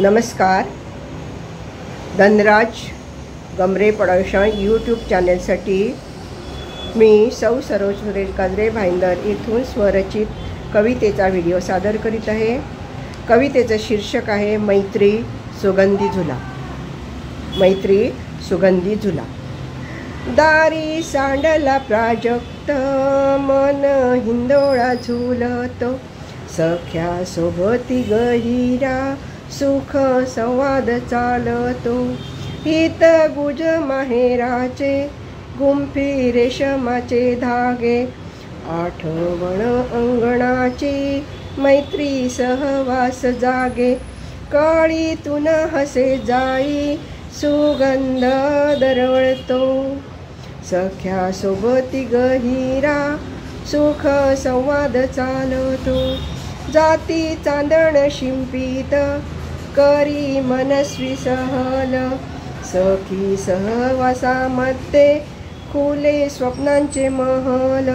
नमस्कार. Dhanraj Gamre production YouTube चॅनलसाठी मी सौ सरोज सुरेश काजरे भाईंदर इथून स्वरचित कवितेचा व्हिडिओ सादर करीत आहे. कवितेचं शीर्षक आहे मैत्री सुगंधी झुला. मैत्री सुगंधी झुला. दारी सांडला प्राजक्त मन हिंदोळा झुलतो, सख्या सोबती गहिरा सुख संवाद चालतो. हित गुज माहेराचे गुंफी रेशमाचे धागे, आठवण अंगणाची मैत्री सहवास जागे. कळीतून हसे जाई सुगंध दरवळतो, सख्या सोबती गहिरा सुख संवाद चालतो. जाती चांदण शिंपीत करी मनस्वी सहल, सखी सहवासामध्ये खुले स्वप्नांचे महल.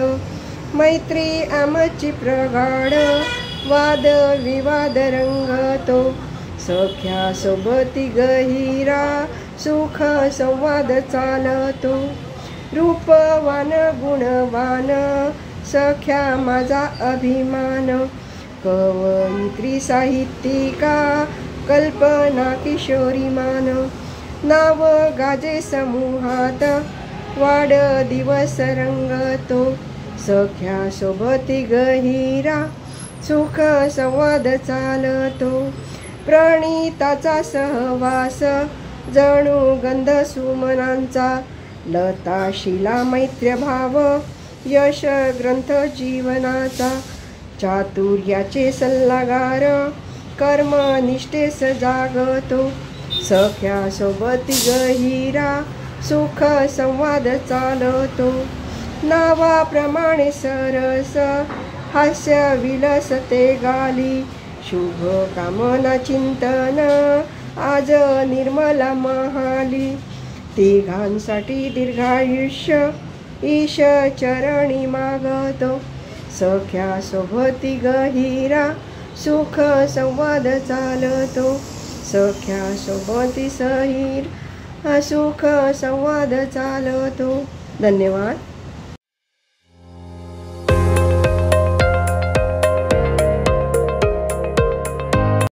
मैत्री आमची प्रगाढ वाद विवाद रंगतो, सख्या सोबती गहिरा सुख संवाद चालतो. रूपवान गुणवान सख्या माझा अभिमान, कवयित्री साहित्यिका कल्पना किशोरीमान. नाव गाजे समूहात वाढ दिवस रंगतो, सख्या सोबती गहिरा सुख संवाद चालतो. प्रणिताचा सहवास जणू गंध सुमनांचा, लता शिला मैत्र भाव यश ग्रंथ जीवनाचा. चातुर्याचे सल्लागार कर्म निष्ठेस जागतो, सख्या सोबती गहिरा सुख संवाद चालतो. नावाप्रमाणे सरस हास्य विलसते गाली, शुभ कामना चिंतन आज निर्मला महाली. तिघांसाठी दीर्घायुष्य ईश चरणी मागतो, सख्या सोबती गहिरा सुख संवाद चालतो. सख्या सोबती सहिर सुख संवाद चालतो. धन्यवाद.